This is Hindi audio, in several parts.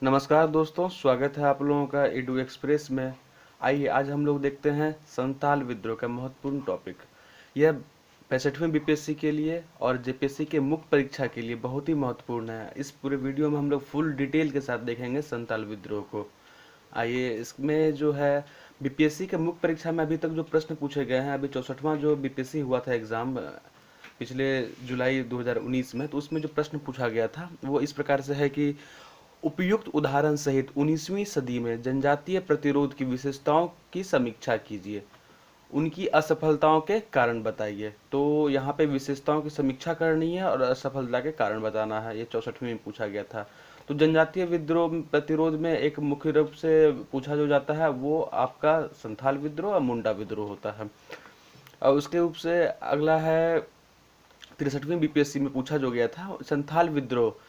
नमस्कार दोस्तों, स्वागत है आप लोगों का एडू एक्सप्रेस में। आइए आज हम लोग देखते हैं संताल विद्रोह का महत्वपूर्ण टॉपिक। यह 65वें बीपीएससी के लिए और जेपीएससी के मुख्य परीक्षा के लिए बहुत ही महत्वपूर्ण है। इस पूरे वीडियो में हम लोग फुल डिटेल के साथ देखेंगे संताल विद्रोह को। आइए इसमें जो है बीपीएससी के मुख्य परीक्षा में अभी तक जो प्रश्न पूछे गए हैं, अभी 64वां जो बीपीएससी हुआ था एग्जाम पिछले जुलाई 2019 में, तो उसमें जो प्रश्न पूछा गया था वो इस प्रकार से है कि उपयुक्त उदाहरण सहित 19वीं सदी में जनजातीय प्रतिरोध की विशेषताओं की समीक्षा कीजिए, उनकी असफलताओं के कारण बताइए। तो यहाँ पे विशेषताओं की समीक्षा करनी है और असफलता के कारण बताना है। ये 64वीं में पूछा गया था। तो जनजातीय विद्रोह प्रतिरोध में एक मुख्य रूप से पूछा जो जाता है वो आपका संथाल विद्रोह और मुंडा विद्रोह होता है। और उसके रूप से अगला है 63वीं बीपीएससी में पूछा जो गया था संथाल विद्रोह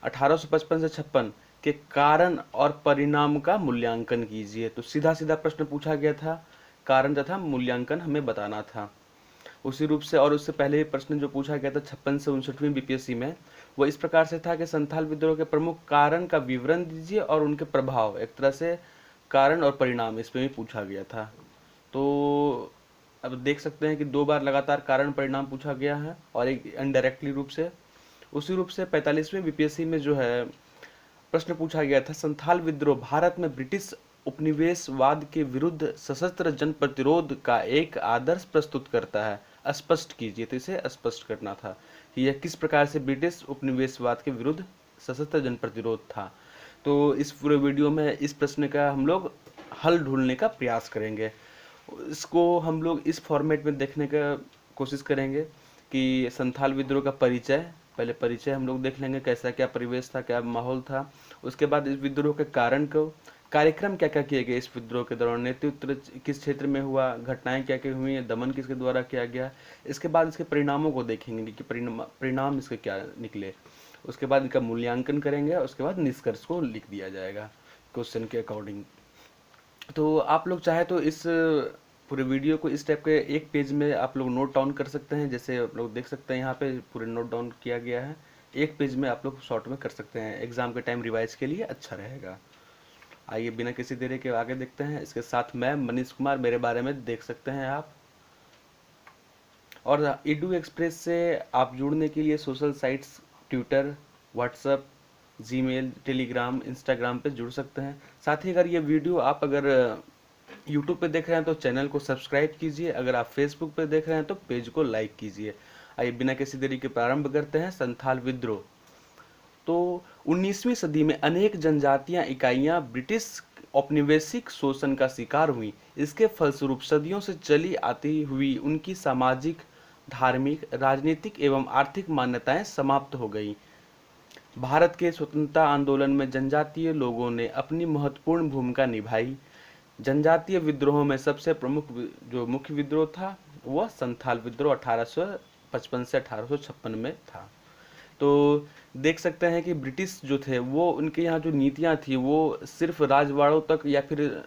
1855 से 56 के कारण और परिणाम का मूल्यांकन कीजिए। तो सीधा सीधा प्रश्न पूछा गया था, कारण तथा मूल्यांकन हमें बताना था। उसी रूप से और उससे पहले प्रश्न जो पूछा गया था 56 से 59वीं बीपीएससी में, वो इस प्रकार से था कि संथाल विद्रोह के प्रमुख कारण का विवरण दीजिए और उनके प्रभाव, एक तरह से कारण और परिणाम इसमें भी पूछा गया था। तो अब देख सकते हैं कि 2 बार लगातार कारण परिणाम पूछा गया है और एक इनडायरेक्टली रूप से। उसी रूप से 45वें बीपीएससी में जो है प्रश्न पूछा गया था संथाल विद्रोह भारत में ब्रिटिश उपनिवेशवाद के विरुद्ध सशस्त्र जन प्रतिरोध का एक आदर्श प्रस्तुत करता है, स्पष्ट कीजिए। तो इसे स्पष्ट करना था कि यह किस प्रकार से ब्रिटिश उपनिवेशवाद के विरुद्ध सशस्त्र जन प्रतिरोध था। तो इस पूरे वीडियो में इस प्रश्न का हम लोग हल ढूंढने का प्रयास करेंगे। इसको हम लोग इस फॉर्मेट में देखने का कोशिश करेंगे कि संथाल विद्रोह का परिचय, पहले परिचय हम लोग देख लेंगे, कैसा क्या परिवेश था, क्या माहौल था। उसके बाद इस विद्रोह के कारण को, कार्यक्रम क्या क्या किए गए इस विद्रोह के दौरान, नेतृत्व किस क्षेत्र में हुआ, घटनाएं क्या क्या हुई, दमन किसके द्वारा किया गया। इसके बाद इसके परिणामों को देखेंगे कि परिणाम इसके क्या निकले। उसके बाद इनका मूल्यांकन करेंगे और उसके बाद निष्कर्ष को लिख दिया जाएगा क्वेश्चन के अकॉर्डिंग। तो आप लोग चाहे तो इस पूरे वीडियो को इस टाइप के एक पेज में आप लोग नोट डाउन कर सकते हैं। जैसे आप लोग देख सकते हैं यहाँ पे पूरे नोट डाउन किया गया है। एक पेज में आप लोग शॉर्ट में कर सकते हैं, एग्जाम के टाइम रिवाइज के लिए अच्छा रहेगा। आइए बिना किसी देरी के आगे देखते हैं। इसके साथ मैं मनीष कुमार, मेरे बारे में देख सकते हैं आप। और ईडू एक्सप्रेस से आप जुड़ने के लिए social sites Twitter, WhatsApp, Gmail, Telegram, Instagram पे जुड़ सकते हैं। साथ ही अगर ये वीडियो आप अगर यूट्यूब पे देख रहे हैं तो चैनल को सब्सक्राइब कीजिए, अगर आप फेसबुक पे देख रहे हैं तो पेज को लाइक कीजिए। आइए बिना किसी देरी के प्रारंभ करते हैं संथाल विद्रोह। तो 19वीं सदी में अनेक जनजातियां इकाइयां ब्रिटिश औपनिवेशिक शोषण का शिकार हुई। इसके फलस्वरूप सदियों से चली आती हुई उनकी सामाजिक, धार्मिक, राजनीतिक एवं आर्थिक मान्यताएं समाप्त हो गई। भारत के स्वतंत्रता आंदोलन में जनजातीय लोगों ने अपनी महत्वपूर्ण भूमिका निभाई। जनजातीय विद्रोहों में सबसे प्रमुख जो मुख्य विद्रोह था वह संथाल विद्रोह 1855 से 1856 में था। तो देख सकते हैं कि ब्रिटिश जो थे वो, उनके यहाँ जो नीतियाँ थी वो सिर्फ राजवाड़ों तक या फिर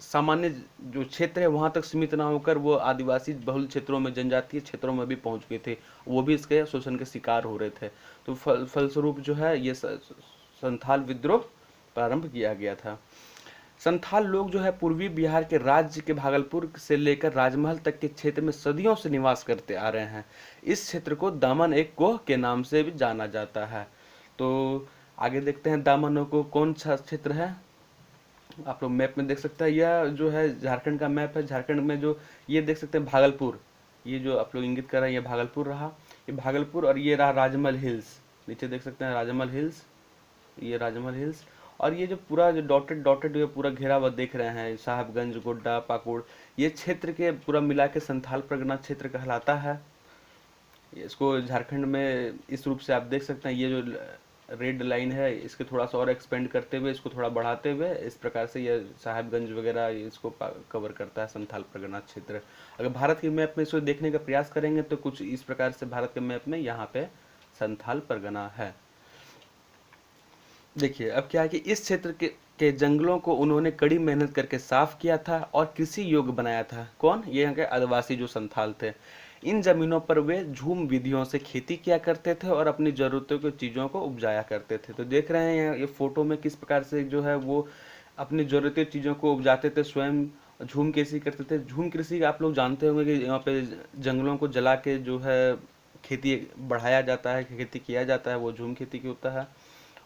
सामान्य जो क्षेत्र है वहाँ तक सीमित ना होकर वो आदिवासी बहुल क्षेत्रों में, जनजातीय क्षेत्रों में भी पहुँच गए थे। वो भी इसके शोषण के शिकार हो रहे थे। तो फलस्वरूप जो है ये संथाल विद्रोह प्रारंभ किया गया था। संथाल लोग जो है पूर्वी बिहार के राज्य के भागलपुर से लेकर राजमहल तक के क्षेत्र में सदियों से निवास करते आ रहे हैं। इस क्षेत्र को दामन एक कोह के नाम से भी जाना जाता है। तो आगे देखते हैं दामन को कौन सा क्षेत्र है। आप लोग मैप में देख सकते हैं, यह जो है झारखंड का मैप है। झारखंड में जो ये देख सकते हैं भागलपुर, ये जो आप लोग इंगित कर रहे हैं ये भागलपुर रहा, ये भागलपुर, और ये रहा राजमहल हिल्स। नीचे देख सकते हैं राजमहल हिल्स, ये राजमहल हिल्स। और ये जो पूरा जो डॉटेड डॉटेड जो पूरा घेरा हुआ देख रहे हैं, साहबगंज, गोड्डा, पाकुड़, ये क्षेत्र के पूरा मिला के संथाल परगना क्षेत्र कहलाता है। इसको झारखंड में इस रूप से आप देख सकते हैं। ये जो रेड लाइन है इसके थोड़ा सा और एक्सपेंड करते हुए, इसको थोड़ा बढ़ाते हुए, इस प्रकार से ये साहिबगंज वगैरह इसको कवर करता है संथाल परगना क्षेत्र। अगर भारत के मैप में इसको देखने का प्रयास करेंगे तो कुछ इस प्रकार से भारत के मैप में यहाँ पे संथाल परगना है। देखिए अब क्या है कि इस क्षेत्र के के जंगलों को उन्होंने कड़ी मेहनत करके साफ किया था और कृषि योग्य बनाया था। कौन? ये यहाँ के आदिवासी जो संथाल थे। इन जमीनों पर वे झूम विधियों से खेती किया करते थे और अपनी जरूरतों की चीजों को उपजाया करते थे। तो देख रहे हैं यहाँ ये फोटो में किस प्रकार से जो है वो अपनी जरूरती चीजों को उपजाते थे, स्वयं झूम कृषि करते थे। झूम कृषि आप लोग जानते होंगे कि यहाँ पे जंगलों को जला के जो है खेती बढ़ाया जाता है, खेती किया जाता है, वो झूम खेती की होता है।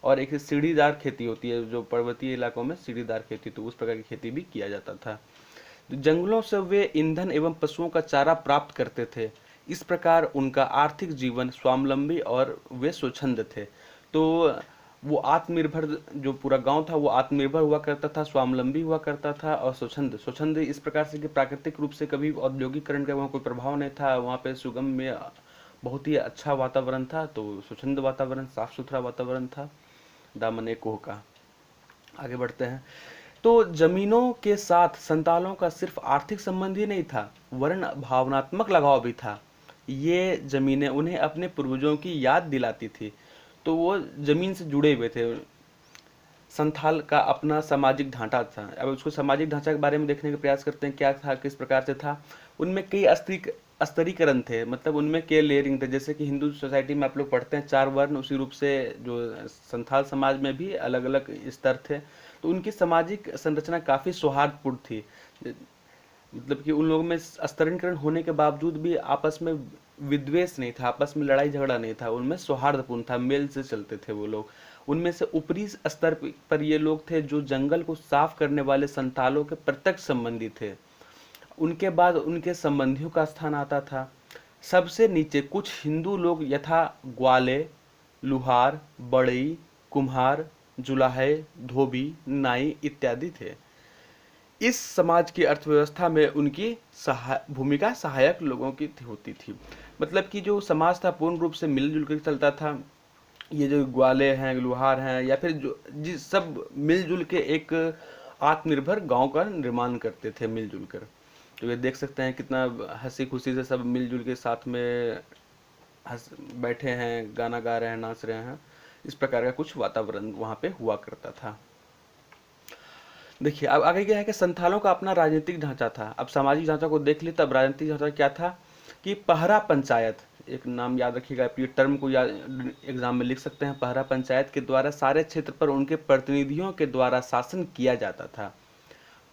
और एक सीढ़ीदार खेती होती है, जो पर्वतीय इलाकों में सीढ़ीदार खेती, तो उस प्रकार की खेती भी किया जाता था। जंगलों से वे ईंधन एवं पशुओं का चारा प्राप्त करते थे। इस प्रकार उनका आर्थिक जीवन स्वावलंबी और वे स्वच्छंद थे। तो वो आत्मनिर्भर, जो पूरा गांव था वो आत्मनिर्भर हुआ करता था, स्वावलंबी हुआ करता था और स्वच्छंद। स्वच्छंद इस प्रकार से कि प्राकृतिक रूप से कभी औद्योगिकरण का वहाँ कोई प्रभाव नहीं था, वहाँ पे सुगम में बहुत ही अच्छा वातावरण था। तो स्वच्छंद वातावरण, साफ सुथरा वातावरण था दामन कोह का। आगे बढ़ते हैं। तो जमीनों के साथ संतालों का सिर्फ आर्थिक संबंध ही नहीं था, वरन भावनात्मक लगाव भी था। ये जमीनें उन्हें अपने पूर्वजों की याद दिलाती थी, तो वो जमीन से जुड़े हुए थे। संथाल का अपना सामाजिक ढांचा था। अब उसको सामाजिक ढांचा के बारे में देखने का प्रयास करते हैं, क्या था, किस प्रकार से था। उनमें कई स्तरीकरण थे, मतलब उनमें के लेयरिंग थे। जैसे कि हिंदू सोसाइटी में आप लोग पढ़ते हैं 4 वर्ण, उसी रूप से जो संथाल समाज में भी अलग अलग स्तर थे। तो उनकी सामाजिक संरचना काफी सौहार्दपूर्ण थी, मतलब कि उन लोगों में स्तरीकरण होने के बावजूद भी आपस में विद्वेष नहीं था, आपस में लड़ाई झगड़ा नहीं था, उनमें सौहार्दपूर्ण था, मेल से चलते थे वो लोग। उनमें से ऊपरी स्तर पर ये लोग थे जो जंगल को साफ करने वाले संतालों के प्रत्यक्ष संबंधी थे। उनके बाद उनके संबंधियों का स्थान आता था। सबसे नीचे कुछ हिंदू लोग यथा ग्वाले, लुहार, बढ़ई, कुम्हार, जुलाहे, धोबी, नाई इत्यादि थे। इस समाज की अर्थव्यवस्था में उनकी भूमिका सहायक लोगों की होती थी। मतलब कि जो समाज था पूर्ण रूप से मिलजुल कर चलता था। ये जो ग्वाले हैं, लुहार हैं, या फिर जो जिस सब मिलजुल के एक आत्मनिर्भर गांव का निर्माण करते थे मिलजुल कर। तो ये देख सकते हैं कितना हंसी खुशी से सब मिलजुल के साथ में हंस बैठे हैं, गाना गा रहे हैं, नाच रहे हैं। इस प्रकार का कुछ वातावरण वहाँ पे हुआ करता था। देखिए अब आगे क्या है कि संथालों का अपना राजनीतिक ढांचा था। अब सामाजिक ढांचा को देख ली, तब राजनीतिक ढांचा क्या था कि पहरा पंचायत, एक नाम याद रखिएगा, आप ये टर्म को याद एग्जाम में लिख सकते हैं। पहरा पंचायत के द्वारा सारे क्षेत्र पर उनके प्रतिनिधियों के द्वारा शासन किया जाता था।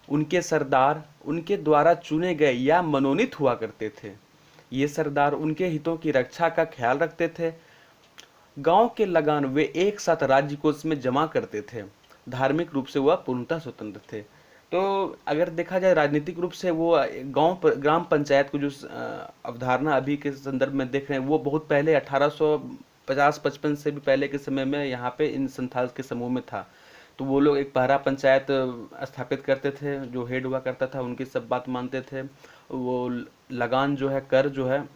उनके सरदार उनके द्वारा चुने गए या मनोनीत हुआ करते थे। ये सरदार उनके हितों की रक्षा का ख्याल रखते थे। गांव के लगान वे एक साथ राज्य कोष में जमा करते थे। धार्मिक रूप से वह पूर्णतः स्वतंत्र थे। तो अगर देखा जाए राजनीतिक रूप से वो ग्राम पंचायत को जो अवधारणा अभी के संदर्भ में देख रहे हैं, वो बहुत पहले 1850-55 से भी पहले के समय में यहाँ पे इन संथाल के समूह में था। तो वो लोग एक पहरा पंचायत स्थापित करते थे, जो हेड हुआ करता था उनकी सब बात मानते थे। वो लगान जो है, कर जो है,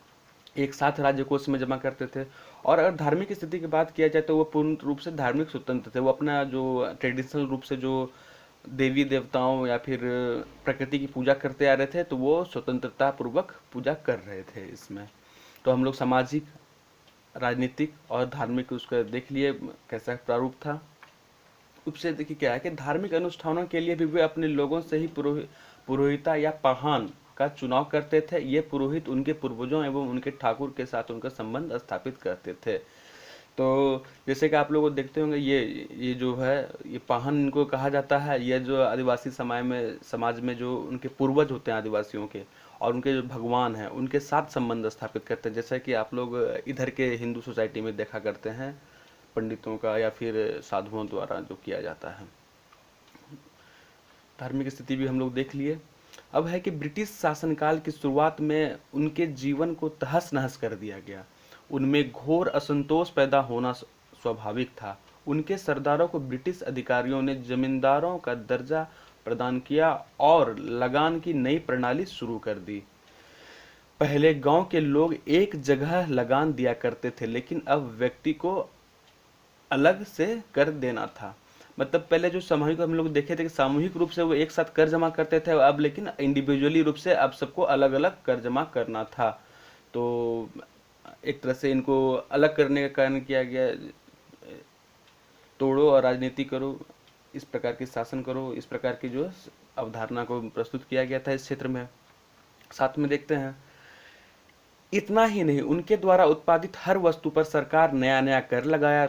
एक साथ राज्य कोष में जमा करते थे। और अगर धार्मिक स्थिति की बात किया जाए तो वो पूर्ण रूप से धार्मिक स्वतंत्र थे। वो अपना जो ट्रेडिशनल रूप से जो देवी देवताओं या फिर प्रकृति की पूजा करते आ रहे थे, तो वो स्वतंत्रता पूर्वक पूजा कर रहे थे इसमें। तो हम लोग सामाजिक, राजनीतिक और धार्मिक उसका देख लिए कैसा प्रारूप था। उससे देखिए क्या है कि धार्मिक अनुष्ठानों के लिए भी वे अपने लोगों से ही पुरोहिता या पाहान का चुनाव करते थे। ये पुरोहित उनके पूर्वजों एवं उनके ठाकुर के साथ उनका संबंध स्थापित करते थे। तो जैसे कि आप लोग देखते होंगे, ये जो है, ये पाहन इनको कहा जाता है। ये जो आदिवासी समाज में जो उनके पूर्वज होते हैं आदिवासियों के, और उनके जो भगवान हैं, उनके साथ संबंध स्थापित करते हैं। जैसा कि आप लोग इधर के हिंदू सोसाइटी में देखा करते हैं, पंडितों का या फिर साधुओं द्वारा जो किया जाता है। धार्मिक स्थिति भी हम लोग देख लिए। अब है कि ब्रिटिश शासनकाल की शुरुआत में उनके जीवन को तहस नहस कर दिया गया। उनमें घोर असंतोष पैदा होना स्वाभाविक था। उनके सरदारों को ब्रिटिश अधिकारियों ने जमींदारों का दर्जा प्रदान किया और लगान की नई प्रणाली शुरू कर दी। पहले गांव के लोग एक जगह लगान दिया करते थे, लेकिन अब व्यक्ति को अलग से कर देना था। मतलब पहले जो सामूहिक हम लोग देखे थे कि सामूहिक रूप से वो एक साथ कर जमा करते थे, अब लेकिन इंडिविजुअली रूप से अब सबको अलग अलग कर जमा करना था। तो एक तरह से इनको अलग करने का कारण किया गया, तोड़ो और राजनीति करो। इस प्रकार की शासन करो, इस प्रकार की जो अवधारणा को प्रस्तुत किया गया था इस क्षेत्र में। साथ में देखते हैं, इतना ही नहीं, उनके द्वारा उत्पादित हर वस्तु पर सरकार नया नया कर लगाया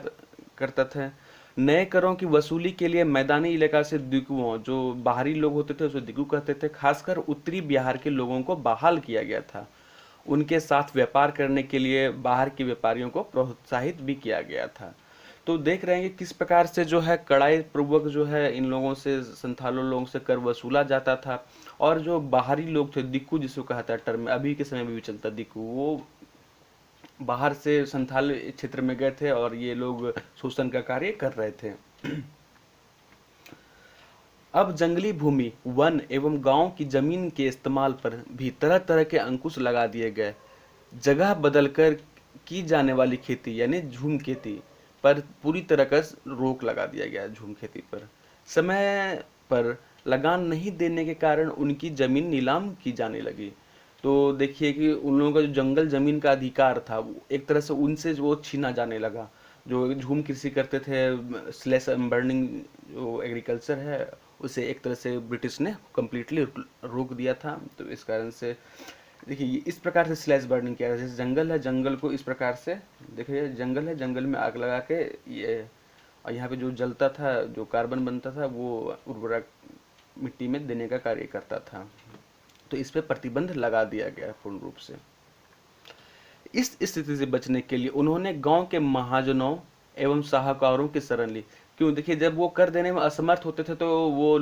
करता था। नए करों की वसूली के लिए मैदानी इलाका से दिगुओं, जो बाहरी लोग होते थे उसे दिगु कहते थे, खासकर उत्तरी बिहार के लोगों को बहाल किया गया था। उनके साथ व्यापार करने के लिए बाहर के व्यापारियों को प्रोत्साहित भी किया गया था। तो देख रहे हैं कि किस प्रकार से जो है कड़ाई पूर्वक जो है इन लोगों से, संथालों लोगों से कर वसूला जाता था। और जो बाहरी लोग थे, दिक्कू जिसको कहा था टर्म, अभी के समय में भी चलता दिक्कू, वो बाहर से संथाल क्षेत्र में गए थे और ये लोग शोषण का कार्य कर रहे थे। अब जंगली भूमि, वन एवं गांव की जमीन के इस्तेमाल पर भी तरह तरह के अंकुश लगा दिए गए। जगह बदलकर की जाने वाली खेती यानी झूम खेती पर पूरी तरह का रोक लगा दिया गया। झूम खेती पर समय पर लगान नहीं देने के कारण उनकी जमीन नीलाम की जाने लगी। तो देखिए कि उन लोगों का जो जंगल जमीन का अधिकार था वो एक तरह से उनसे वो छीना जाने लगा। जो झूम कृषि करते थे, स्लैश बर्निंग जो एग्रीकल्चर है, उसे एक तरह से ब्रिटिश ने कम्प्लीटली रोक दिया था। तो इस कारण से देखिए इस प्रकार से स्लैश बर्निंग किया, जैसे जंगल है, जंगल को इस प्रकार से देखिए, जंगल है, जंगल में आग लगा के ये, और यहाँ पे जो जलता था, जो कार्बन बनता था, वो उर्वरक मिट्टी में देने का कार्य करता था। तो इस पे प्रतिबंध लगा दिया गया पूर्ण रूप से। इस स्थिति से बचने के लिए उन्होंने गांव के महाजनों एवं साहूकारों की शरण ली। क्यों, देखिए जब वो कर देने में असमर्थ होते थे तो वो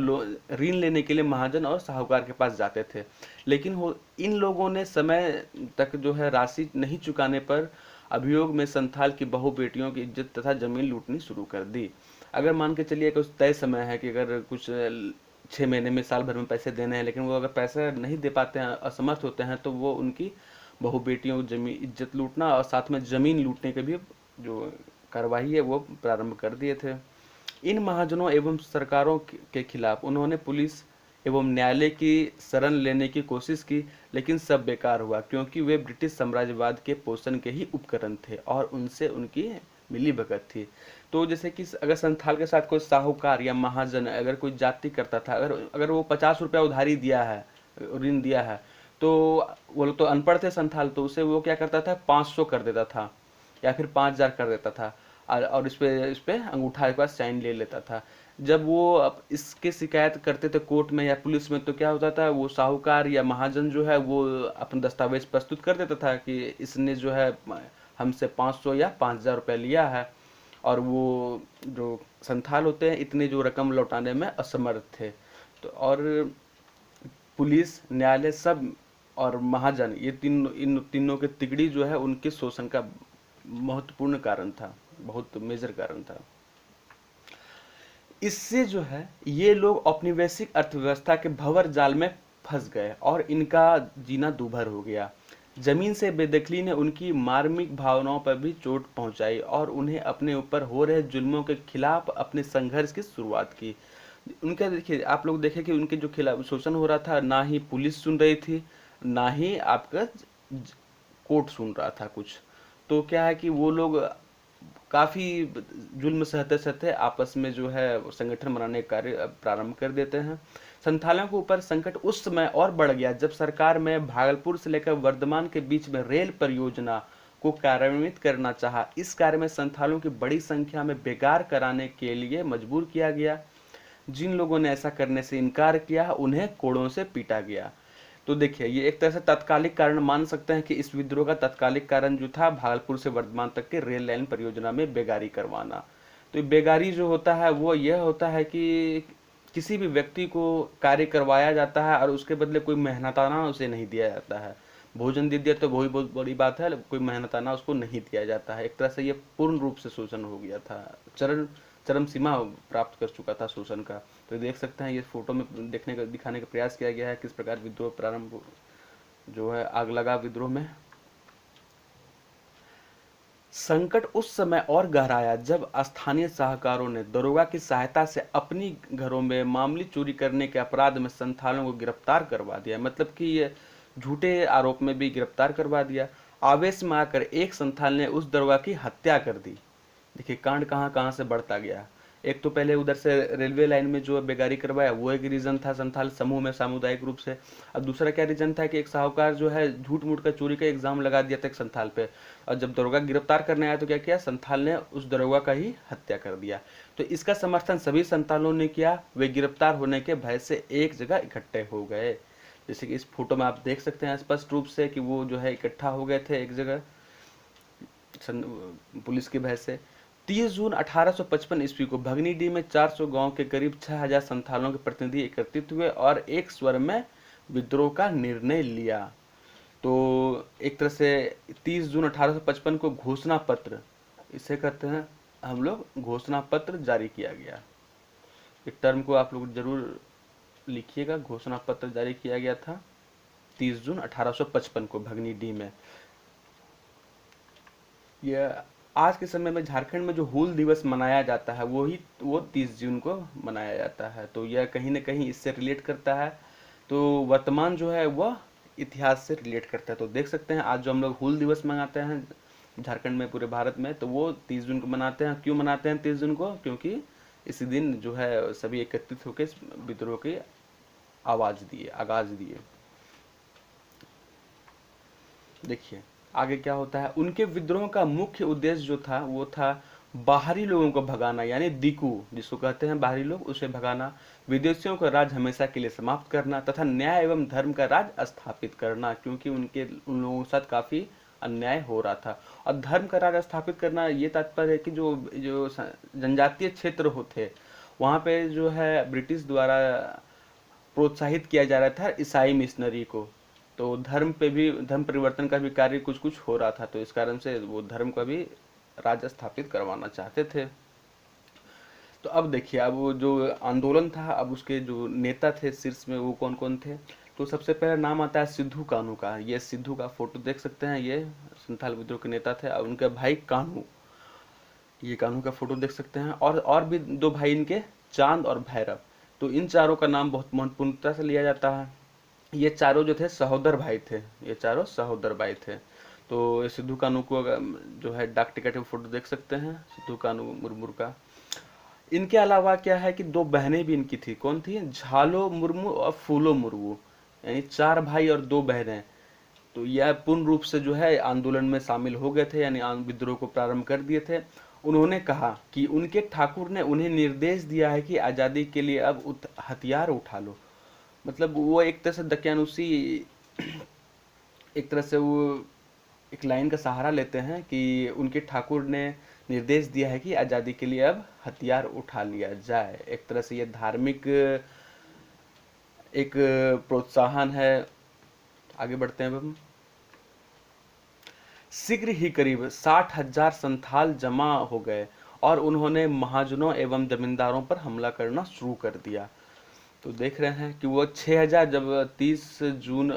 ऋण लेने के लिए महाजन और साहूकार के पास जाते थे। लेकिन वो इन लोगों ने समय तक जो है राशि नहीं चुकाने पर अभियोग में संथाल की बहु बेटियों की इज्जत तथा जमीन लूटनी शुरू कर दी। अगर मान के चलिए कि उस तय समय है कि अगर कुछ 6 महीने में, साल भर में पैसे देने हैं, लेकिन वो अगर पैसा नहीं दे पाते हैं, असमर्थ होते हैं, तो वो उनकी बहु बेटियों की जमीन इज्जत लूटना और साथ में जमीन लूटने के भी जो कार्रवाई है वो प्रारंभ कर दिए थे। इन महाजनों एवं सरकारों के खिलाफ उन्होंने पुलिस एवं न्यायालय की शरण लेने की कोशिश की, लेकिन सब बेकार हुआ, क्योंकि वे ब्रिटिश साम्राज्यवाद के पोषण के ही उपकरण थे और उनसे उनकी मिली भगत थी। तो जैसे कि अगर संथाल के साथ कोई साहूकार या महाजन अगर कोई जाति करता था, अगर अगर वो 50 रुपया उधारी दिया है, ऋण दिया है, तो वो लोग तो अनपढ़ थे संथाल, तो उसे वो क्या करता था, 500 कर देता था या फिर 5000 कर देता था, और इस पे अंगूठा के पास साइन ले लेता था। जब वो इसके शिकायत करते थे कोर्ट में या पुलिस में, तो क्या होता था, वो साहूकार या महाजन जो है वो अपना दस्तावेज प्रस्तुत कर देता था कि इसने जो है हमसे 500 या 5000 रुपये लिया है, और वो जो संथाल होते हैं इतने जो रकम लौटाने में असमर्थ थे। तो और पुलिस, न्यायालय सब और महाजन, ये इन तीनों के तिगड़ी जो है उनके शोषण का महत्वपूर्ण कारण था, बहुत मेजर कारण था। इससे जो है ये लोग औपनिवेशिक अर्थव्यवस्था के भंवर जाल में फंस गए और इनका जीना दूभर हो गया। जमीन से बेदखली ने उनकी मार्मिक भावनाओं पर भी चोट पहुंचाई और उन्हें अपने ऊपर हो रहे जुल्मों के खिलाफ अपने संघर्ष की शुरुआत की। उनका देखिए, आप लोग देखें कि उनके जो खिलाफ शोषण हो रहा था, ना ही पुलिस सुन रही थी, ना ही आपका कोर्ट सुन रहा था कुछ। तो क्या है कि वो लोग काफी जुल्म सहते सहते आपस में जो है संगठन बनाने का कार्य प्रारंभ कर देते हैं। संथालों के ऊपर संकट उस समय और बढ़ गया जब सरकार में भागलपुर से लेकर वर्धमान के बीच में रेल परियोजना को कार्यान्वित करना चाहा। इस कार्य में संथालों की बड़ी संख्या में बेगार कराने के लिए मजबूर किया गया। जिन लोगों ने ऐसा करने से इनकार किया उन्हें कोड़ों से पीटा गया। तो देखिए ये एक तरह से तात्कालिक कारण मान सकते हैं कि इस विद्रोह का तात्कालिक कारण जो था भागलपुर से वर्धमान तक के रेल लाइन परियोजना में बेगारी करवाना। तो बेगारी जो होता है वो यह होता है कि किसी भी व्यक्ति को कार्य करवाया जाता है और उसके बदले कोई मेहनताना उसे नहीं दिया जाता है। भोजन दे दिया तो वही बहुत बड़ी बात है, कोई मेहनताना उसको नहीं दिया जाता है। एक तरह से ये पूर्ण रूप से शोषण हो गया था, चरम सीमा प्राप्त कर चुका था शोषण का। तो देख सकते हैं ये फोटो में दिखाने का प्रयास किया गया है किस प्रकार विद्रोह प्रारंभ जो है आग लगा विद्रोह में। संकट उस समय और गहराया जब स्थानीय साहूकारों ने दरोगा की सहायता से अपनी घरों में मामूली चोरी करने के अपराध में संथालों को गिरफ्तार करवा दिया। मतलब कि ये झूठे आरोप में भी गिरफ्तार करवा दिया। आवेश में आकर एक संथाल ने उस दरोगा की हत्या कर दी। देखिए कांड कहां कहां से बढ़ता गया। एक तो पहले उधर से रेलवे लाइन में जो बेगारी करवाया वो एक रीजन था संथाल समूह में सामुदायिक रूप से। अब दूसरा क्या रीजन था कि एक साहूकार जो है झूठ मूठ का चोरी का एग्जाम लगा दिया था एक संथाल पे, और जब दरोगा गिरफ्तार करने आया तो क्या किया, संथाल ने उस दरोगा का ही हत्या कर दिया। तो इसका समर्थन सभी संथालों ने किया, वे गिरफ्तार होने के भय से एक जगह इकट्ठे हो गए। जैसे कि इस फोटो में आप देख सकते हैं स्पष्ट रूप से कि वो जो है इकट्ठा हो गए थे एक जगह पुलिस के भय से। 30 जून 1855 ईस्वी को भगनीडीह में 400 गांव के करीब 6000 संथालों के प्रतिनिधि एकत्रित हुए और एक स्वर में विद्रोह का निर्णय लिया। तो एक तरह से 30 जून 1855 को घोषणा पत्र, इसे कहते हैं हम लोग घोषणा पत्र जारी किया गया। एक टर्म को आप लोग जरूर लिखिएगा, घोषणा पत्र जारी किया गया था 30 जून 1855 को भगनीडीह में। यह आज के समय में झारखंड में जो हूल दिवस मनाया जाता है वो 30 जून को मनाया जाता है। तो यह कहीं ना कहीं इससे रिलेट करता है। तो वर्तमान जो है वह इतिहास से रिलेट करता है। तो देख सकते हैं आज जो हम लोग हूल दिवस मनाते हैं झारखंड में पूरे भारत में, तो वो 30 जून को मनाते हैं। क्यों मनाते हैं 30 जून को? क्योंकि इसी दिन जो है सभी एकत्रित होकर विद्रोह की आगाज दिए। देखिए आगे क्या होता है। उनके विद्रोह का मुख्य उद्देश्य जो था वो था बाहरी लोगों को भगाना, यानी दिकू जिसको कहते हैं बाहरी लोग, उसे भगाना, विदेशियों का राज हमेशा के लिए समाप्त करना तथा न्याय एवं धर्म का राज स्थापित करना, क्योंकि उन लोगों के साथ काफी अन्याय हो रहा था। और धर्म का राज स्थापित करना ये तात्पर्य है कि जो जो जनजातीय क्षेत्र होते वहां पे जो है ब्रिटिश द्वारा प्रोत्साहित किया जा रहा था ईसाई मिशनरी को। तो धर्म पे भी, धर्म परिवर्तन का भी कार्य कुछ कुछ हो रहा था। तो इस कारण से वो धर्म का भी राज स्थापित करवाना चाहते थे। तो अब देखिए, अब वो जो आंदोलन था, अब उसके जो नेता थे शीर्ष में वो कौन कौन थे। तो सबसे पहला नाम आता है सिद्धू कान्हू का। ये सिद्धू का फोटो देख सकते हैं, ये संथाल विद्रोह के नेता थे। और उनके भाई कान्हू, ये कान्हू का फोटो देख सकते हैं। और भी दो भाई इनके, चांद और भैरव। तो इन चारों का नाम बहुत महत्वपूर्णता से लिया जाता है। ये चारों जो थे सहोदर भाई थे, ये चारों सहोदर भाई थे। तो सिद्धू कान्हू को जो है डाक टिकट में फोटो देख सकते हैं सिद्धू कान्हू मुर्मू का। इनके अलावा क्या है कि दो बहनें भी इनकी थी। कौन थी? झालो मुर्मू और फूलो मुर्मू, यानी 4 भाई और 2 बहनें। तो यह पूर्ण रूप से जो है आंदोलन में शामिल हो गए थे, यानी विद्रोह को प्रारंभ कर दिए थे। उन्होंने कहा कि उनके ठाकुर ने उन्हें निर्देश दिया है कि आज़ादी के लिए अब हथियार उठा लो। मतलब वो एक तरह से दकियानुसी, एक तरह से वो एक लाइन का सहारा लेते हैं कि उनके ठाकुर ने निर्देश दिया है कि आज़ादी के लिए अब हथियार उठा लिया जाए। एक तरह से ये धार्मिक एक प्रोत्साहन है। आगे बढ़ते हैं अब हम। शीघ्र ही करीब 60,000 संथाल जमा हो गए और उन्होंने महाजनों एवं जमींदारों पर हमला करना शुरू कर दिया। तो देख रहे हैं कि वो 6000, जब 30 जून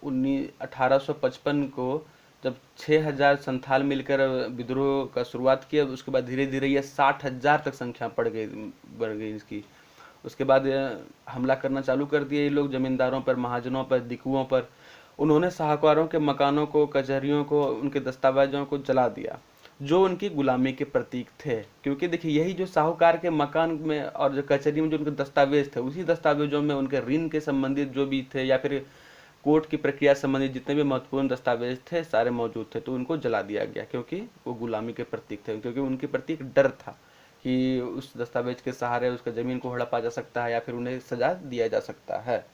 1855 को जब 6000 संथाल मिलकर विद्रोह का शुरुआत किया, उसके बाद धीरे धीरे ये 60,000 तक संख्या बढ़ गई इसकी। उसके बाद हमला करना चालू कर दिए ये लोग जमींदारों पर, महाजनों पर, दिकुओं पर। उन्होंने साहूकारों के मकानों को, कचहरियों को, उनके दस्तावेजों को जला दिया जो उनकी गुलामी के प्रतीक थे। क्योंकि देखिए यही जो साहूकार के मकान में और जो कचहरी में जो उनके दस्तावेज थे, उसी दस्तावेजों में उनके ऋण के संबंधित जो भी थे या फिर कोर्ट की प्रक्रिया संबंधित जितने भी महत्वपूर्ण दस्तावेज थे सारे मौजूद थे। तो उनको जला दिया गया क्योंकि वो गुलामी के प्रतीक थे, क्योंकि उनके प्रति एक डर था कि उस दस्तावेज के सहारे उसका जमीन को हड़पा जा सकता है या फिर उन्हें सजा दिया जा सकता है।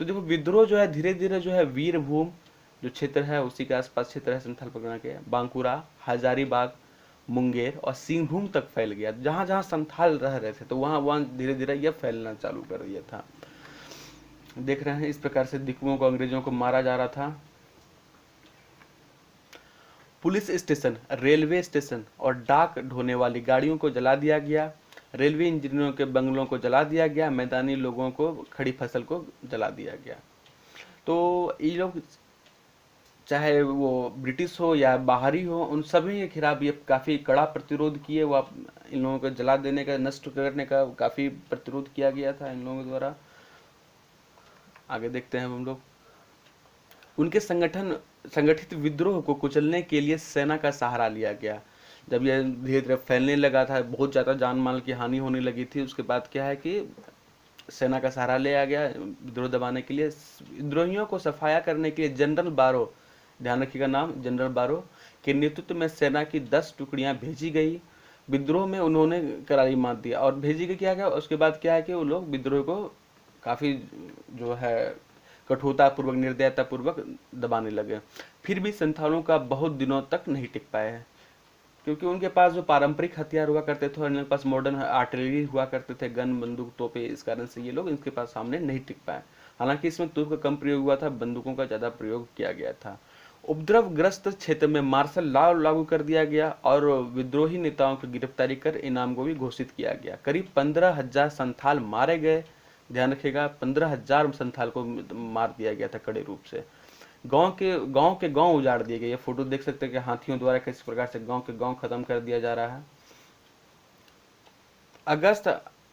तो देखो विद्रोह जो है धीरे धीरे जो है वीरभूम जो क्षेत्र है उसी के आसपास क्षेत्र है संथाल परगना के, बांकुरा, हजारीबाग, मुंगेर और सिंहभूम तक फैल गया। जहां जहां संथाल रह रहे थे तो वहां वहां धीरे धीरे यह फैलना चालू कर दिया था। देख रहे हैं इस प्रकार से दिकुओं को, अंग्रेजों को मारा जा रहा था। पुलिस स्टेशन, रेलवे स्टेशन और डाक ढोने वाली गाड़ियों को जला दिया गया। रेलवे इंजीनियरों के बंगलों को जला दिया गया। मैदानी लोगों को, खड़ी फसल को जला दिया गया। तो ये लोग चाहे वो ब्रिटिश हो या बाहरी हो, उन सभी के खिलाफ ये काफी कड़ा प्रतिरोध किए। वो इन लोगों को जला देने का, नष्ट करने का काफी प्रतिरोध किया गया था इन लोगों द्वारा। आगे देखते हैं हम लोग। उनके संगठित विद्रोह को कुचलने के लिए सेना का सहारा लिया गया। जब यह धीरे धीरे फैलने लगा था, बहुत ज़्यादा जान माल की हानि होने लगी थी, उसके बाद क्या है कि सेना का सहारा लिया गया विद्रोह दबाने के लिए। विद्रोहियों को सफाया करने के लिए जनरल बारो, ध्यान रखिएगा नाम, जनरल बारो के नेतृत्व में सेना की 10 टुकड़ियां भेजी गई। विद्रोह में उन्होंने करारी मात दिया और भेजी गई। क्या गया उसके बाद, क्या है कि वो लोग विद्रोह को काफ़ी जो है कठोरता पूर्वक, निर्दयता पूर्वक दबाने लगे। फिर भी संथालों का बहुत दिनों तक नहीं टिक पाए हैं, क्योंकि उनके पास जो पारंपरिक हथियार हुआ करते थे और इनके पास मॉडर्न आर्टिलरी हुआ करते थे, गन, बंदूक, तोपे, इस कारण से ये लोग इनके पास सामने नहीं टिक पाए। हालांकि इसमें तोप का कम प्रयोग हुआ था, बंदूकों का ज़्यादा प्रयोग किया गया था। उपद्रवग्रस्त क्षेत्र में मार्शल लॉ लागू कर दिया गया और विद्रोही नेताओं की गिरफ्तारी कर इनाम को भी घोषित किया गया। करीब 15,000 संथाल मारे गए। ध्यान रखिएगा, 15,000 संथाल को मार दिया गया था कड़े रूप से। गांव उजाड़ दिए गए। ये फोटो देख सकते हैं कि हाथियों द्वारा किस प्रकार से गांव खत्म कर दिया जा रहा है। अगस्त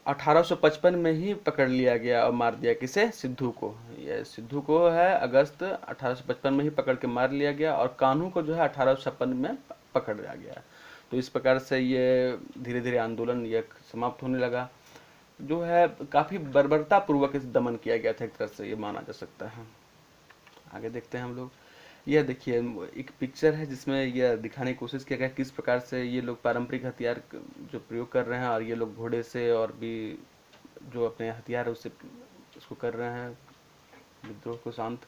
1855 में ही पकड़ लिया गया और मार दिया, किसे? सिद्धू को। ये सिद्धू को है, अगस्त 1855 में ही पकड़ के मार लिया गया और कान्हू को जो है 1856 में पकड़ लिया गया। तो इस प्रकार से ये धीरे धीरे आंदोलन ये समाप्त होने लगा, जो है काफी बर्बरता पूर्वक इस दमन किया गया था, एक तरह से ये माना जा सकता है। आगे देखते हैं हम लोग। यह देखिए एक पिक्चर है जिसमें यह दिखाने की कोशिश किया गया किस प्रकार से ये लोग पारंपरिक हथियार जो प्रयोग कर रहे हैं और ये लोग घोड़े से और भी जो अपने हथियार है उससे उसको कर रहे हैं विद्रोह को शांत।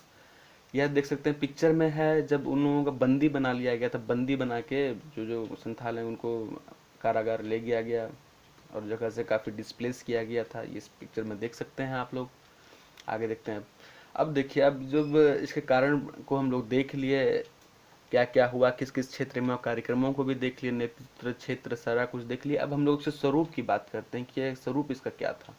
यह देख सकते हैं पिक्चर में है, जब उन लोगों का बंदी बना लिया गया था, बंदी बना के जो जो संथाल हैं उनको कारागार ले गया गया और जगह से काफ़ी डिस्प्लेस किया गया था। ये इस पिक्चर में देख सकते हैं आप लोग। आगे देखते हैं। अब देखिए, अब जब इसके कारण को हम लोग देख लिए, क्या क्या हुआ किस किस क्षेत्र में, और कार्यक्रमों को भी देख लिए, नेतृत्व क्षेत्र सारा कुछ देख लिया। अब हम लोग इससे स्वरूप की बात करते हैं कि स्वरूप इसका क्या था।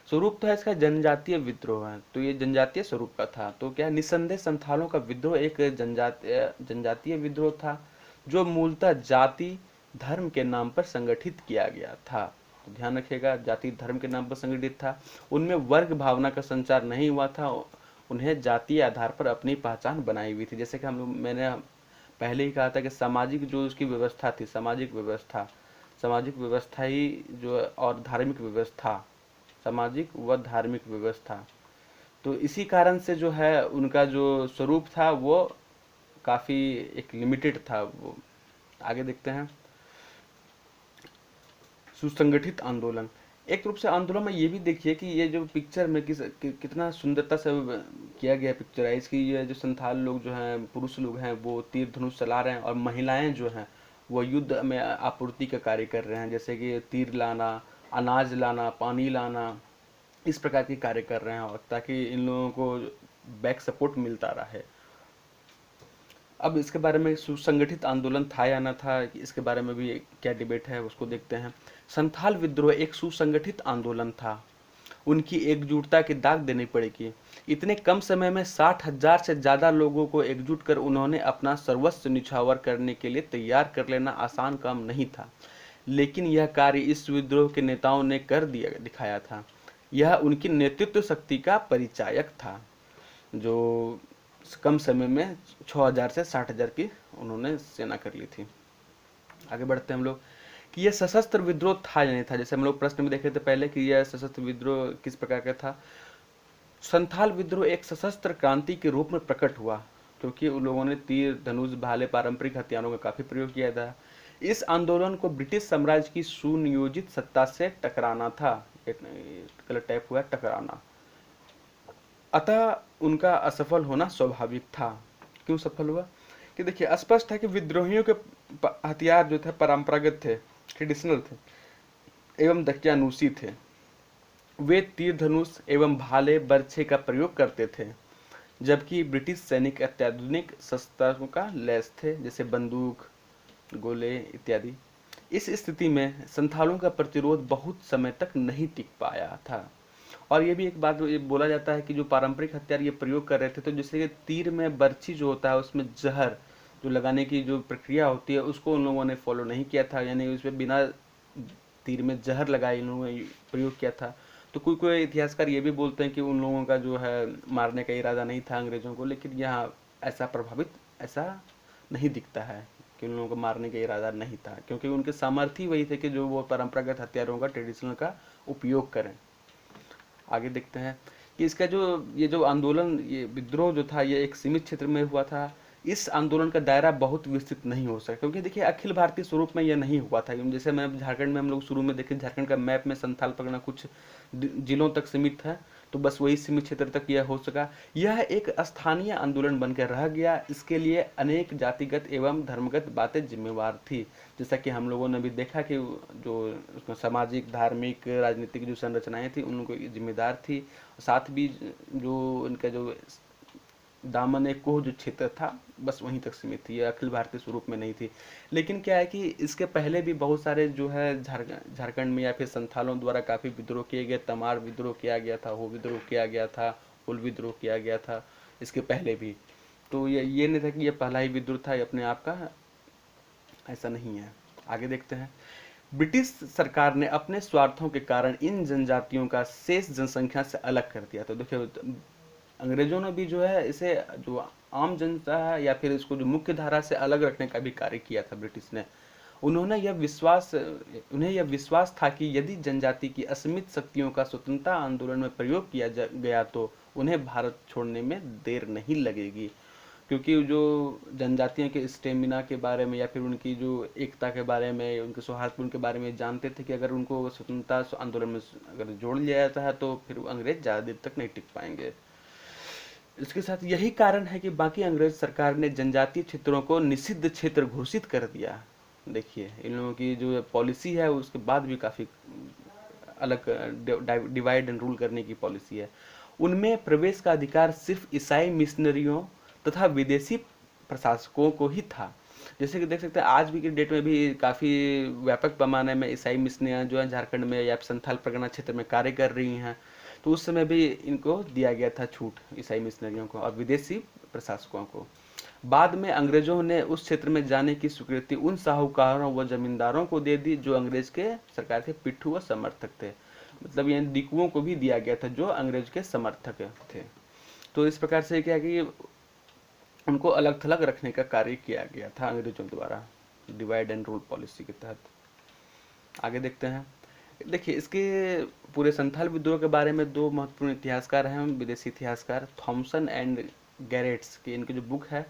स्वरूप तो है इसका जनजातीय विद्रोह है, तो ये जनजातीय स्वरूप का था। तो क्या निसंदेह संथालों का विद्रोह एक जनजातीय विद्रोह था जो मूलतः जाति धर्म के नाम पर संगठित किया गया था। तो ध्यान रखिएगा, जाति धर्म के नाम पर संगठित था। उनमें वर्ग भावना का संचार नहीं हुआ था, उन्हें जातीय आधार पर अपनी पहचान बनाई हुई थी। जैसे कि हम लोग, मैंने पहले ही कहा था कि सामाजिक जो उसकी व्यवस्था थी, सामाजिक व्यवस्था ही जो, और धार्मिक व्यवस्था, सामाजिक व धार्मिक व्यवस्था, तो इसी कारण से जो है उनका जो स्वरूप था वो काफ़ी एक लिमिटेड था वो। आगे देखते हैं। सुसंगठित आंदोलन, एक रूप से आंदोलन में ये भी देखिए कि ये जो पिक्चर में कितना सुंदरता से किया गया पिक्चराइज की, ये जो संथाल लोग जो हैं, पुरुष लोग हैं, वो तीर धनुष चला रहे हैं और महिलाएं जो हैं वो युद्ध में आपूर्ति का कार्य कर रहे हैं, जैसे कि तीर लाना, अनाज लाना, पानी लाना, इस प्रकार के कार्य कर रहे हैं, और ताकि इन लोगों को बैक सपोर्ट मिलता रहे। अब इसके बारे में सुसंगठित आंदोलन था या न था, इसके बारे में भी क्या डिबेट है उसको देखते हैं। संथाल विद्रोह एक सुसंगठित आंदोलन था, उनकी एकजुटता की दाग देनी पड़ेगी। इतने कम समय में 60,000 से ज्यादा लोगों को एकजुट कर उन्होंने अपना सर्वस्व निछावर करने के लिए तैयार कर लेना आसान काम नहीं था, लेकिन यह कार्य इस विद्रोह के नेताओं ने कर दिखाया था। यह उनकी नेतृत्व शक्ति का परिचायक था, जो कम समय में 6,000 से 60,000 की उन्होंने सेना कर ली थी। आगे बढ़ते हैं हम लोग कि यह सशस्त्र विद्रोह था या नहीं था। जैसे हम लोग प्रश्न में देखे थे पहले कि यह सशस्त्र विद्रोह किस प्रकार का था। संथाल विद्रोह एक सशस्त्र क्रांति के रूप में प्रकट हुआ, क्योंकि उन लोगों ने तीर धनुष भाले पारंपरिक हथियारों का काफी प्रयोग किया था। इस आंदोलन को ब्रिटिश साम्राज्य की सुनियोजित सत्ता से टकराना था, गलत टाइप हुआ, टकराना। अतः उनका असफल होना स्वाभाविक था। क्यों सफल हुआ कि देखिए, स्पष्ट है कि विद्रोहियों के हथियार जो थे परंपरागत थे, ट्रेडिशनल थे एवं दकियानूसी थे। वे तीर धनुष एवं भाले बर्छे का प्रयोग करते थे, जबकि ब्रिटिश सैनिक अत्याधुनिक शस्त्रों का लैस थे, जैसे बंदूक, गोले इत्यादि। इस स्थिति में संथालों का प्रतिरोध बहुत समय तक नहीं टिक पाया था। और ये भी एक बात ये बोला जाता है कि जो पारंपरिक हथियार ये प्रयोग कर रहे थे, तो जैसे तीर में बर्छी जो होता है उसमें जहर जो लगाने की जो प्रक्रिया होती है उसको उन लोगों ने फॉलो नहीं किया था, यानी उसमें बिना तीर में जहर लगाए इन लोगों ने प्रयोग किया था। तो कोई कोई इतिहासकार ये भी बोलते हैं कि उन लोगों का जो है मारने का इरादा नहीं था अंग्रेजों को, लेकिन यहाँ ऐसा प्रभावित ऐसा नहीं दिखता है कि उन लोगों को मारने का इरादा नहीं था, क्योंकि उनके सामर्थ्य वही थे कि जो वो परंपरागत हथियारों का, ट्रेडिशनल का उपयोग करें। आगे देखते हैं कि इसका जो ये जो आंदोलन, ये विद्रोह जो था, ये एक सीमित क्षेत्र में हुआ था। इस आंदोलन का दायरा बहुत विस्तृत नहीं हो सका, क्योंकि देखिए अखिल भारतीय स्वरूप में यह नहीं हुआ था। जैसे मैं झारखंड में, हम लोग शुरू में देखे झारखंड का मैप में संथाल परगना कुछ जिलों तक सीमित था, तो बस वही सीमित क्षेत्र तक यह हो सका। यह एक स्थानीय आंदोलन बनकर रह गया। इसके लिए अनेक जातिगत एवं धर्मगत बातें जिम्मेवार थी, जैसा कि हम लोगों ने भी देखा कि जो उसमें सामाजिक, धार्मिक, राजनीतिक जो संरचनाएं थी उनको जिम्मेदार थी। साथ भी जो इनका जो दामन एक कोह जो क्षेत्र था, बस वहीं तक सीमित थी, ये अखिल भारतीय स्वरूप में नहीं थी। लेकिन क्या है कि इसके पहले भी बहुत सारे जो है झारखंड में या फिर संथालों द्वारा काफ़ी विद्रोह किए गए। तमार विद्रोह किया गया था, हो विद्रोह किया गया था, हुल विद्रोह किया गया था इसके पहले भी। तो ये नहीं था कि ये पहला ही विद्रोह था, ये अपने आप का ऐसा नहीं है। आगे देखते हैं। ब्रिटिश सरकार ने अपने स्वार्थों के कारण इन जनजातियों का शेष जनसंख्या से अलग कर दिया। तो देखिए अंग्रेजों ने भी जो है इसे जो आम जनता है या फिर इसको जो मुख्य धारा से अलग रखने का भी कार्य किया था ब्रिटिश ने। उन्हें यह विश्वास था कि यदि जनजाति की असीमित शक्तियों का स्वतंत्रता आंदोलन में प्रयोग किया गया तो उन्हें भारत छोड़ने में देर नहीं लगेगी, क्योंकि जो जनजातियों के स्टेमिना के बारे में या फिर उनकी जो एकता के बारे में, उनके सौहार्दपूर्ण के बारे में जानते थे कि अगर उनको स्वतंत्रता आंदोलन में अगर जोड़ लिया जाता है तो फिर अंग्रेज ज़्यादा देर तक नहीं टिक पाएंगे। इसके साथ यही कारण है कि बाकी अंग्रेज सरकार ने जनजातीय क्षेत्रों को निषिद्ध क्षेत्र घोषित कर दिया। देखिए इन लोगों की जो पॉलिसी है उसके बाद भी काफ़ी अलग डिवाइड एंड रूल करने की पॉलिसी है। उनमें प्रवेश का अधिकार सिर्फ ईसाई मिशनरियों तथा विदेशी प्रशासकों को ही था। जैसे कि देख सकते हैं आज भी की डेट में भी काफ़ी व्यापक पैमाने में ईसाई मिशनरियाँ जो है झारखंड में या संथाल परगना क्षेत्र में कार्य कर रही हैं। तो उस समय भी इनको दिया गया था छूट, ईसाई मिशनरियों को और विदेशी प्रशासकों को। बाद में अंग्रेजों ने उस क्षेत्र में जाने की स्वीकृति उन साहूकारों व जमींदारों को दे दी जो अंग्रेज के सरकार के पिट्ठू व समर्थक थे। मतलब ये दिकुओं को भी दिया गया था जो अंग्रेज के समर्थक थे। तो इस प्रकार से क्या कि उनको अलग थलग रखने का कार्य किया गया था अंग्रेजों द्वारा, डिवाइड एंड रूल पॉलिसी के तहत। आगे देखते हैं। देखिए इसके पूरे संथाल विद्रोह के बारे में दो महत्वपूर्ण इतिहासकार हैं, विदेशी इतिहासकार, थॉमसन एंड गैरेट्स की इनकी जो बुक है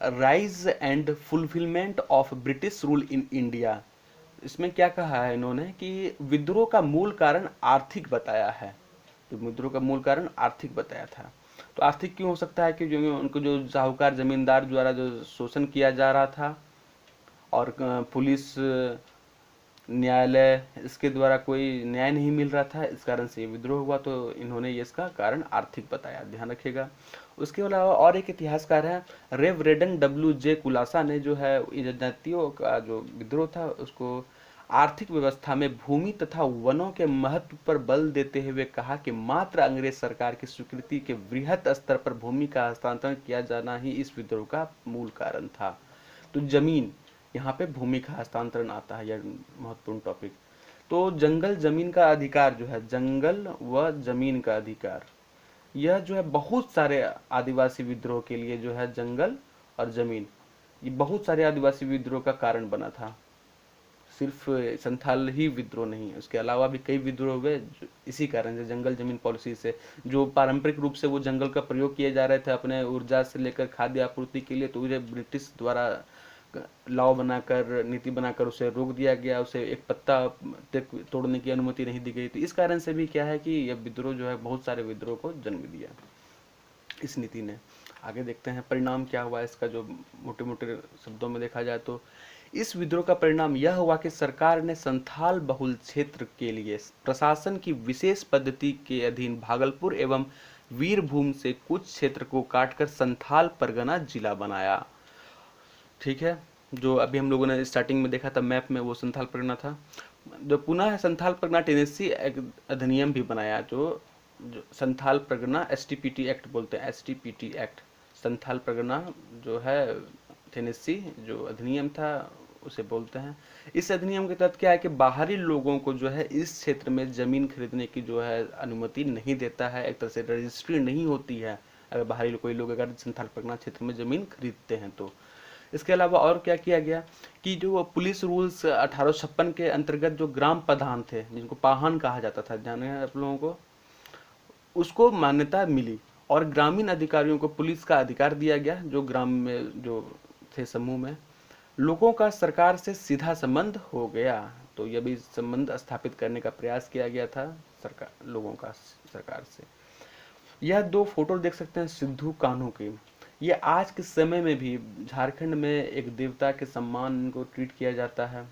rise and fulfilment of British rule in India. इसमें क्या कहा है इन्होंने कि विद्रोह का मूल कारण आर्थिक बताया है। जो विद्रोह का मूल कारण आर्थिक बताया था। तो आर्थिक क्यों हो सकता है कि जो उनको जो साहूकार जमींदार द्वारा जो शोषण किया जा रहा था और पुलिस, न्यायालय, इसके द्वारा कोई न्याय नहीं मिल रहा था, इस कारण से ये विद्रोह हुआ। तो इन्होंने ये इसका कारण आर्थिक बताया, ध्यान रखिएगा। उसके अलावा और एक इतिहासकार है रेवरेंड W.J. कुलासा ने जो है जनजातियों का जो विद्रोह था उसको आर्थिक व्यवस्था में भूमि तथा वनों के महत्व पर बल देते हुए कहा कि मात्र अंग्रेज सरकार की स्वीकृति के वृहत स्तर पर भूमि का हस्तांतरण किया जाना ही इस विद्रोह का मूल कारण था। तो जमीन, यहाँ पे भूमि का हस्तांतरण आता है, यह महत्वपूर्ण टॉपिक। तो जंगल जमीन का अधिकार जो है, जंगल व जमीन का अधिकार, यह जो है बहुत सारे आदिवासी विद्रोह के लिए जो है जंगल और जमीन, ये बहुत सारे आदिवासी विद्रोह का कारण बना था। सिर्फ संथाल ही विद्रोह नहीं है, उसके अलावा भी कई विद्रोह हुए इसी कारण से, जंगल जमीन पॉलिसी से। जो पारंपरिक रूप से वो जंगल का प्रयोग किए जा रहे थे अपने ऊर्जा से लेकर खाद्य आपूर्ति के लिए, तो उसे ब्रिटिश द्वारा लॉ बनाकर, नीति बनाकर उसे रोक दिया गया, उसे एक पत्ता तोड़ने की अनुमति नहीं दी गई। तो इस कारण से भी क्या है कि यह विद्रोह जो है बहुत सारे विद्रोह को जन्म दिया इस नीति ने। आगे देखते हैं परिणाम क्या हुआ इसका, जो मोटे मोटे शब्दों में देखा जाए तो इस विद्रोह का परिणाम यह हुआ कि सरकार ने संथाल बहुल क्षेत्र के लिए प्रशासन की विशेष पद्धति के अधीन भागलपुर एवं वीरभूम से कुछ क्षेत्र को काटकर संथाल परगना जिला बनाया। ठीक है, जो अभी हम लोगों ने स्टार्टिंग में देखा था मैप में, वो संथाल परगना था। जो पुनः संथाल परगना टेनेसी अधिनियम भी बनाया, जो संथाल परगना STPT एक्ट बोलते हैं, STPT एक्ट, संथाल परगना जो है टेनेसी जो अधिनियम था उसे बोलते हैं। इस अधिनियम के तहत क्या है कि बाहरी लोगों को जो है इस क्षेत्र में जमीन खरीदने की जो है अनुमति नहीं देता है, एक तरह से रजिस्ट्री नहीं होती है अगर बाहरी कोई लोग अगर संथाल परगना क्षेत्र में जमीन खरीदते हैं तो। इसके अलावा और क्या किया गया कि जो पुलिस रूल्स 1856 के अंतर्गत जो ग्राम प्रधान थे, जिनको पाहन कहा जाता था, जाने हैं आप लोगों को, उसको मान्यता मिली और ग्रामीण अधिकारियों को पुलिस का अधिकार दिया गया। जो ग्राम में जो थे समूह में, लोगों का सरकार से सीधा संबंध हो गया। तो यह भी संबंध स्थापित करने का प्रयास किया गया था सरकार, लोगों का सरकार से। यह दो फोटो देख सकते हैं सिद्धू कान्हू की। ये आज के समय में भी झारखंड में एक देवता के सम्मान को ट्रीट किया जाता है।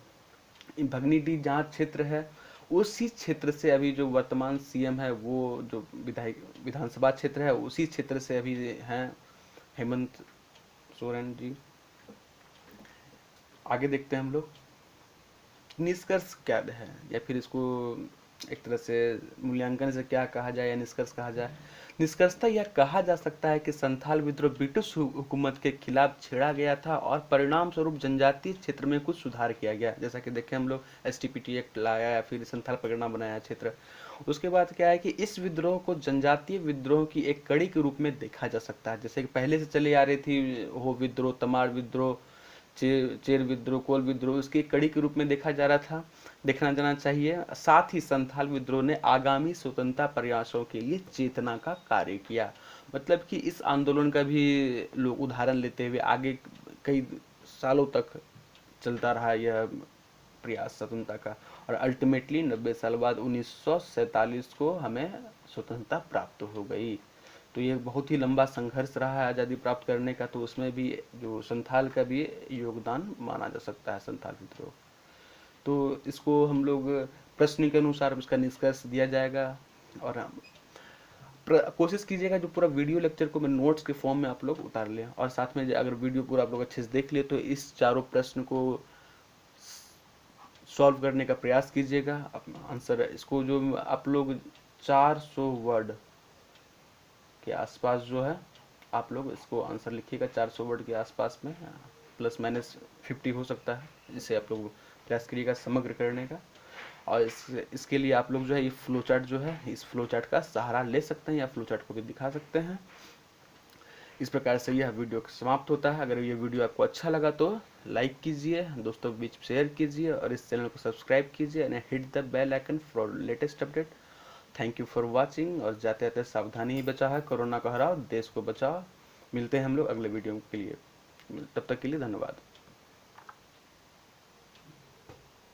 भगनीडीह जहाँ क्षेत्र है, उसी क्षेत्र से अभी जो वर्तमान सीएम है, वो जो विधानसभा क्षेत्र है, उसी क्षेत्र से अभी हैं हेमंत सोरेन जी। आगे देखते हैं हम लोग निष्कर्ष क्या है, या फिर इसको एक तरह से मूल्यांकन से क्या कहा जाए या निष्कर्ष कहा जाए। निष्कर्षतः यह कहा जा सकता है कि संथाल विद्रोह ब्रिटिश हुकूमत के खिलाफ छेड़ा गया था और परिणाम स्वरूप जनजातीय क्षेत्र में कुछ सुधार किया गया। जैसा कि देखें हम लोग एसटीपीटी एक्ट लाया या फिर संथाल परगना बनाया क्षेत्र। उसके बाद क्या है कि इस विद्रोह को जनजातीय विद्रोह की एक कड़ी के रूप में देखा जा सकता है। जैसे कि पहले से चली आ रही थी हो विद्रोह, तमाड़ विद्रोह, चेर विद्रोह, कोल विद्रोह, उसकी कड़ी के रूप में देखा जा रहा था, देखना जाना चाहिए। साथ ही संथाल विद्रोह ने आगामी स्वतंत्रता प्रयासों के लिए चेतना का कार्य किया। मतलब कि इस आंदोलन का भी लोग उदाहरण लेते हुए आगे कई सालों तक चलता रहा यह प्रयास स्वतंत्रता का, और अल्टीमेटली 90 साल बाद 1947 को हमें स्वतंत्रता प्राप्त हो गई। तो ये बहुत ही लंबा संघर्ष रहा है आज़ादी प्राप्त करने का। तो उसमें भी जो संथाल का भी योगदान माना जा सकता है, संथाल विद्रोह। तो इसको हम लोग प्रश्न के अनुसार इसका निष्कर्ष दिया जाएगा। और कोशिश कीजिएगा जो पूरा वीडियो लेक्चर को मैं नोट्स के फॉर्म में आप लोग उतार लें, और साथ में अगर वीडियो पूरा आप लोग अच्छे से देख लिए तो इस चारों प्रश्न को सॉल्व करने का प्रयास कीजिएगा। आंसर इसको जो आप लोग 400 वर्ड के आसपास जो है आप लोग इसको आंसर लिखिएगा। 400 वर्ड के आसपास में, प्लस माइनस 50 हो सकता है। इसे आप लोग प्रयास करिएगा समग्र करने का। और इसके लिए आप लोग जो है ये फ्लो चार्ट जो है, इस फ्लो चार्ट का सहारा ले सकते हैं या फ्लो चार्ट को भी दिखा सकते हैं। इस प्रकार से यह वीडियो समाप्त होता है। अगर ये वीडियो आपको अच्छा लगा तो लाइक कीजिए, दोस्तों के बीच शेयर कीजिए, और इस चैनल को सब्सक्राइब कीजिए and hit the bell icon for latest update. Thank you for watching. और जाते जाते सावधानी ही बचा है, कोरोना को हराओ, देश को बचाओ। मिलते हैं हम लोग अगले वीडियो के लिए, तब तक के लिए धन्यवाद।